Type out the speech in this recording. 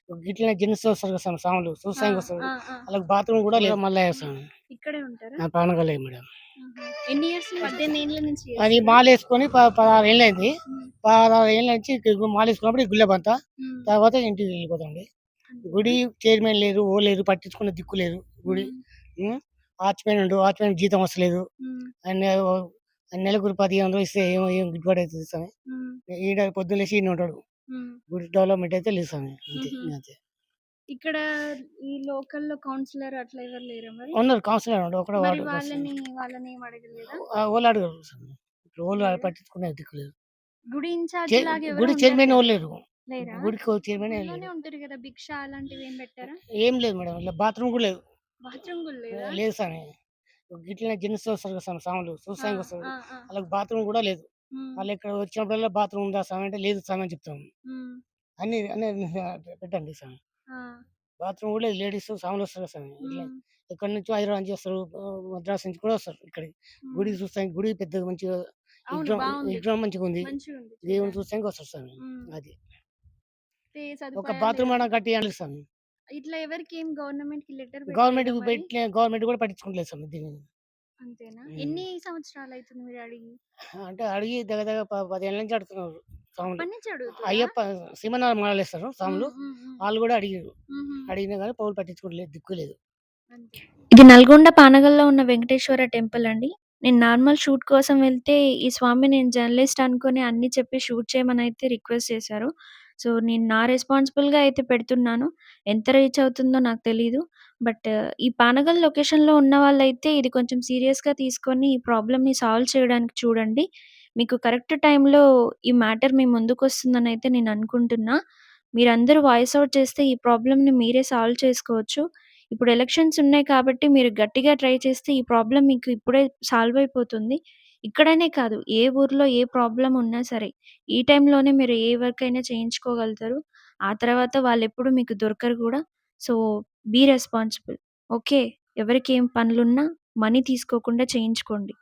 గిట్లనే జెంట్స్ వస్తారు కదా స్వాములు ఆ! చూసానికొస్తారు. ఆ! ఆ! ఆళ్ళకి బాత్రూమ్ గూడా లేదు మల్లయ్య స్వామి. ఇక్కడే ఉంటారా? ఆ! పానగల్లే మేడం. ఆహా! ఎన్ని ఇయర్స్ 18 ఏండ్ల నుంచి అది చేస్తారా? మాలేసుకొని 16 ఏళ్లయింది. హ్మ్. 16 ఏళ్ల నుంచి మాలేసుకున్నప్పుడు ఈ గుళ్ళెబంత. హ్మ్. తర్వాత ఇంటికి వెళ్ళిపోతామండి. అంతేనా? గుడి చైర్మన్ లేరు, లేరు, పట్టించుకునే దిక్కు లేదు గుడి. హ్మ్. హ్మ్. వాచ్‌మెన్ ఉండు. వాచ్‌మెన్‌కి జీతం వస్తలేదు. హ్మ్. ఆయన నెలకు 1500 ఇస్తే ఏం గిట్టుబాటు అయితది స్వామి. హ్మ్. ఈడ పొద్దున్న లేసి ఈడనే ఉంటాడు. హ్మ్. గుడి డెవలప్‌మెంట్ అయితే లేదు స్వామి. అంతే. హుహు. ఇంగంతే. ఇక్కడ ఈ లోకల్‌లో కౌన్సిలర్ అట్లా ఎవరు లేరా మరి? ఉన్నారు కౌన్సిలర్ ఉన్నాడు. ఒకడే మరి వార్డు కౌన్సిలర్. వాళ్ళనేం అడగలేదా? ఓళ్ళు అడగరు స్వామి. ఇప్పుడు ఓళ్ళు లేదా? పట్టించుకునే దిక్కు లేదు. గుడి చే ఇన్‌చార్జ్ లాగా ఎవరో గుడి ఉంటారు చైర్మన్ గదా! ఎవరు లేరు. లేరా? గుడికి చైర్మనే గుడిలోనే లేరు. ఉంటారు గదా! భిక్ష అలాంటివేం పెట్టరా? ఏం లేదు మేడం. ఇలా బాత్రూమ్ గూడా లేదు. బాత్రూమ్ గూడా లేదా? లేదు స్వామి. గిట్లనే జెంట్స్ వస్తారు కదా స్వాములు ఆ! చూసానికొస్తారు. ఆ! ఆ! ఆళ్ళకి బాత్రూమ్ గూడా లేదు. హ్మ్. వాళ్ళిక్కడ వచ్చినప్పుడల్లా బాత్రూమ్ ఉందా స్వామి అంటే, లేదు స్వామి అని చెప్తాం. హ్మ్. అన్నీ పెట్టండి స్వామి. ఆ! బాత్రూమ్ గూడా లేదు. లేడీస్ స్వాములొస్తారు కదా స్వామి. ఇట్లా హ్మ్. ఎక్కడి నుంచో హైదరాబాద్ నుంచి వస్తారు. మద్రాస్ నుంచి కూడా వస్తారు ఇక్కడికి. హ్మ్. గుడి చూస్తానికి గుడి పెద్దగా మంచిగా అవును. బావుంది. విగ్రహం మంచిగుంది. మంచిగుంది దేవుడిని చూడ్డానికి. చూస్తానికి వస్తారు స్వామి. హ్మ్. అది. ఒక సదుపాయాలు బాత్రూమ్ లేవా? అన్నా కట్టియండి స్వామి. ఇట్లా ఎవరికేం గవర్నమెంట్‌కి లెటర్ పెట్టలేదా గవర్నమెంట్‌కి మరి? గవర్నమెంట్ గూడా పట్టించుకుంటలేదు స్వామి దీన్ని. అంతేనా? హ్మ్. ఎన్ని సంవత్సరాలయితుంది మీరు అడిగి? అంటే అడిగి దగ్గర దగ్గర 10 ఏళ్ల నుంచి అడుగుతున్నారు స్వాములు. అప్పటినుంచి అడుగుతుర్రా? అయ్యప్ప సిమనాలు మాలలేస్తారు స్వాములు. హ్మ్. హ్మ్. హ్మ్. ఆళ్ళు గూడా అడిగిర్రు. హుహు. అడిగినా గాని పౌలు పట్టించుకోవట్లేదు. దిక్కు లేదు. అంతే. ఇది నల్గొండ పానగల్‌లో ఉన్న వెంకటేశ్వర టెంపుల్ అండి. నేను నార్మల్ షూట్ కోసం వెళ్తే, ఈ స్వామి నేను జర్నలిస్ట్ అనుకోని అన్నీ చెప్పి షూట్ చేయమనైతే రిక్వెస్ట్ చేశారు. సో, నేను నా రెస్పాన్సిబుల్‌గా అయితే పెడుతున్నాను. ఎంత రీచ్ అవుతుందో నాకు తెలీదు. బట్ ఈ పానగల్ లొకేషన్‌లో ఉన్న వాళ్ళైతే ఇది కొంచెం సీరియస్‌గా తీసుకొని ఈ ప్రాబ్లమ్‌ని సాల్వ్ చేయడానికి చూడండి. మీకు కరెక్ట్ టైంలో ఈ మ్యాటర్ మీ ముందుకొస్తుందనైతే నేను అనుకుంటున్నా. మీరందరూ వాయిస్ ఔట్ చేస్తే ఈ ప్రాబ్లమ్‌ని మీరే సాల్వ్ చేసుకోవచ్చు. ఇప్పుడు ఎలక్షన్స్ ఉన్నాయి కాబట్టి మీరు గట్టిగా ట్రై చేస్తే ఈ ప్రాబ్లమ్ మీకు ఇప్పుడే సాల్వ్ అయిపోతుంది. ఇక్కడనే కాదు ఏ ఊర్లో ఏ ప్రాబ్లమ్ ఉన్నా సరే, ఈ టైంలోనే మీరు ఏ వర్క్ అయినా చేయించుకోగలుగుతారు. ఆ తర్వాత వాళ్ళెప్పుడు మీకు దొరకరు గూడా. So, be responsible. ఓకే. ఎవరికేం పనులున్నా మనీ తీసుకోకుండా చేయించుకోండి.